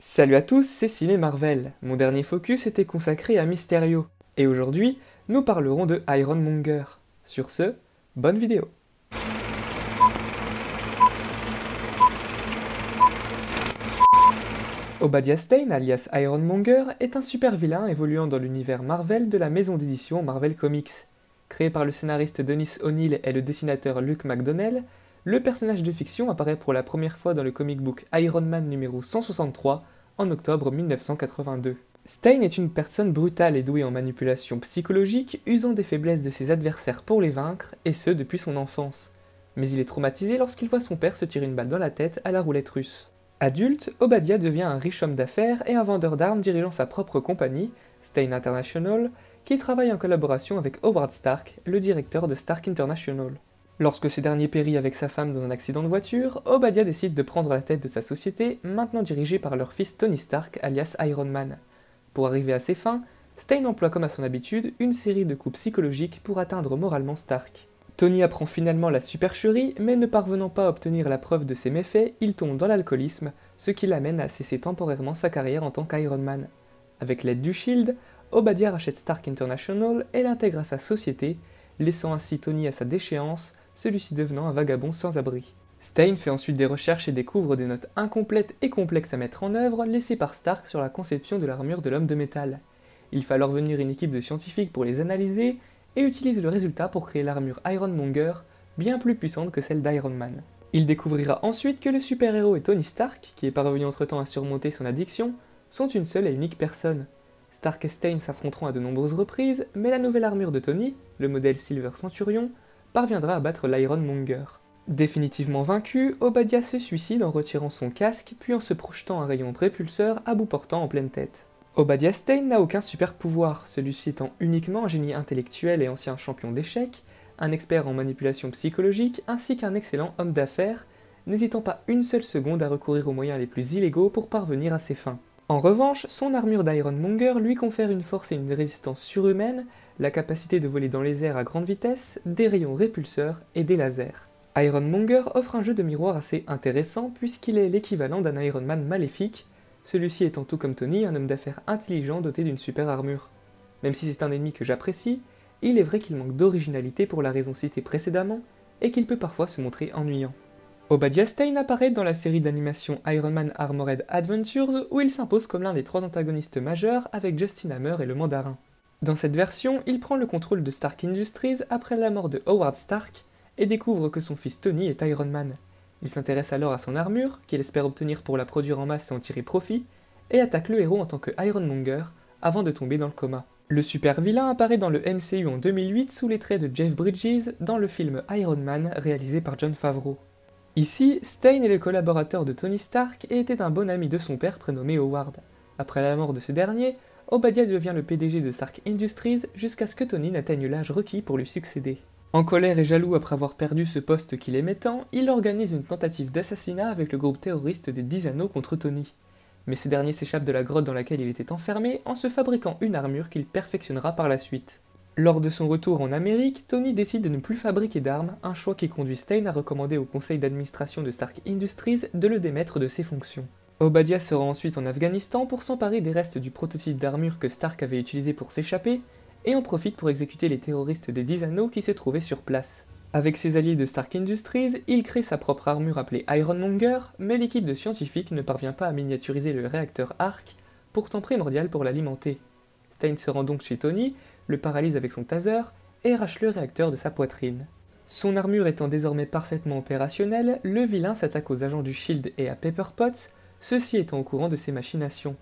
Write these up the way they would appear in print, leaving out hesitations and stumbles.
Salut à tous, c'est Ciné Marvel. Mon dernier focus était consacré à Mysterio. Et aujourd'hui, nous parlerons de Ironmonger. Sur ce, bonne vidéo. Obadiah Stane, alias Ironmonger, est un super vilain évoluant dans l'univers Marvel de la maison d'édition Marvel Comics. Créé par le scénariste Dennis O'Neil et le dessinateur Luke McDonnell, le personnage de fiction apparaît pour la première fois dans le comic book Iron Man numéro 163 en octobre 1982. Stane est une personne brutale et douée en manipulation psychologique, usant des faiblesses de ses adversaires pour les vaincre, et ce depuis son enfance. Mais il est traumatisé lorsqu'il voit son père se tirer une balle dans la tête à la roulette russe. Adulte, Obadiah devient un riche homme d'affaires et un vendeur d'armes dirigeant sa propre compagnie, Stane International, qui travaille en collaboration avec Howard Stark, le directeur de Stark International. Lorsque ce dernier périt avec sa femme dans un accident de voiture, Obadiah décide de prendre la tête de sa société, maintenant dirigée par leur fils Tony Stark, alias Iron Man. Pour arriver à ses fins, Stane emploie comme à son habitude une série de coups psychologiques pour atteindre moralement Stark. Tony apprend finalement la supercherie, mais ne parvenant pas à obtenir la preuve de ses méfaits, il tombe dans l'alcoolisme, ce qui l'amène à cesser temporairement sa carrière en tant qu'Iron Man. Avec l'aide du Shield, Obadiah rachète Stark International et l'intègre à sa société, laissant ainsi Tony à sa déchéance, celui-ci devenant un vagabond sans abri. Stane fait ensuite des recherches et découvre des notes incomplètes et complexes à mettre en œuvre laissées par Stark sur la conception de l'armure de l'homme de métal. Il fait alors venir une équipe de scientifiques pour les analyser et utilise le résultat pour créer l'armure Ironmonger, bien plus puissante que celle d'Iron Man. Il découvrira ensuite que le super-héros et Tony Stark, qui est parvenu entre-temps à surmonter son addiction, sont une seule et unique personne. Stark et Stane s'affronteront à de nombreuses reprises, mais la nouvelle armure de Tony, le modèle Silver Centurion, parviendra à battre l'Ironmonger. Définitivement vaincu, Obadiah se suicide en retirant son casque, puis en se projetant un rayon prépulseur à bout portant en pleine tête. Obadiah Stane n'a aucun super pouvoir, celui-ci étant uniquement un génie intellectuel et ancien champion d'échecs, un expert en manipulation psychologique ainsi qu'un excellent homme d'affaires, n'hésitant pas une seule seconde à recourir aux moyens les plus illégaux pour parvenir à ses fins. En revanche, son armure d'Ironmonger lui confère une force et une résistance surhumaines, la capacité de voler dans les airs à grande vitesse, des rayons répulseurs et des lasers. Ironmonger offre un jeu de miroir assez intéressant puisqu'il est l'équivalent d'un Iron Man maléfique, celui-ci étant tout comme Tony un homme d'affaires intelligent doté d'une super armure. Même si c'est un ennemi que j'apprécie, il est vrai qu'il manque d'originalité pour la raison citée précédemment et qu'il peut parfois se montrer ennuyant. Obadiah Stane apparaît dans la série d'animation Iron Man Armored Adventures où il s'impose comme l'un des 3 antagonistes majeurs avec Justin Hammer et le Mandarin. Dans cette version, il prend le contrôle de Stark Industries après la mort de Howard Stark et découvre que son fils Tony est Iron Man. Il s'intéresse alors à son armure, qu'il espère obtenir pour la produire en masse et en tirer profit, et attaque le héros en tant que Ironmonger avant de tomber dans le coma. Le super vilain apparaît dans le MCU en 2008 sous les traits de Jeff Bridges dans le film Iron Man réalisé par Jon Favreau. Ici, Stane est le collaborateur de Tony Stark et était un bon ami de son père prénommé Howard. Après la mort de ce dernier, Obadiah devient le PDG de Stark Industries jusqu'à ce que Tony n'atteigne l'âge requis pour lui succéder. En colère et jaloux après avoir perdu ce poste qu'il aimait tant, il organise une tentative d'assassinat avec le groupe terroriste des 10 Anneaux contre Tony. Mais ce dernier s'échappe de la grotte dans laquelle il était enfermé en se fabriquant une armure qu'il perfectionnera par la suite. Lors de son retour en Amérique, Tony décide de ne plus fabriquer d'armes, un choix qui conduit Stane à recommander au conseil d'administration de Stark Industries de le démettre de ses fonctions. Obadiah se rend ensuite en Afghanistan pour s'emparer des restes du prototype d'armure que Stark avait utilisé pour s'échapper, et en profite pour exécuter les terroristes des 10 Anneaux qui se trouvaient sur place. Avec ses alliés de Stark Industries, il crée sa propre armure appelée Ironmonger, mais l'équipe de scientifiques ne parvient pas à miniaturiser le réacteur Arc, pourtant primordial pour l'alimenter. Stane se rend donc chez Tony, le paralyse avec son taser, et arrache le réacteur de sa poitrine. Son armure étant désormais parfaitement opérationnelle, le vilain s'attaque aux agents du Shield et à Pepper Potts, ceux-ci étant au courant de ses machinations.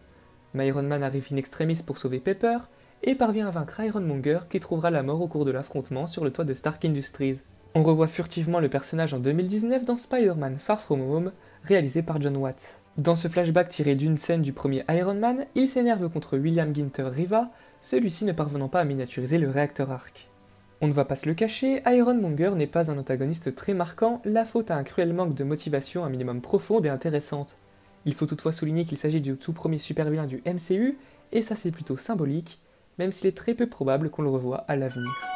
Mais Iron Man arrive in extremis pour sauver Pepper, et parvient à vaincre Ironmonger qui trouvera la mort au cours de l'affrontement sur le toit de Stark Industries. On revoit furtivement le personnage en 2019 dans Spider-Man Far From Home, réalisé par John Watts. Dans ce flashback tiré d'une scène du premier Iron Man, il s'énerve contre William Ginter Riva, celui-ci ne parvenant pas à miniaturiser le réacteur Arc. On ne va pas se le cacher, Ironmonger n'est pas un antagoniste très marquant, la faute à un cruel manque de motivation un minimum profonde et intéressante. Il faut toutefois souligner qu'il s'agit du tout premier super-vilain du MCU, et ça c'est plutôt symbolique, même s'il est très peu probable qu'on le revoie à l'avenir.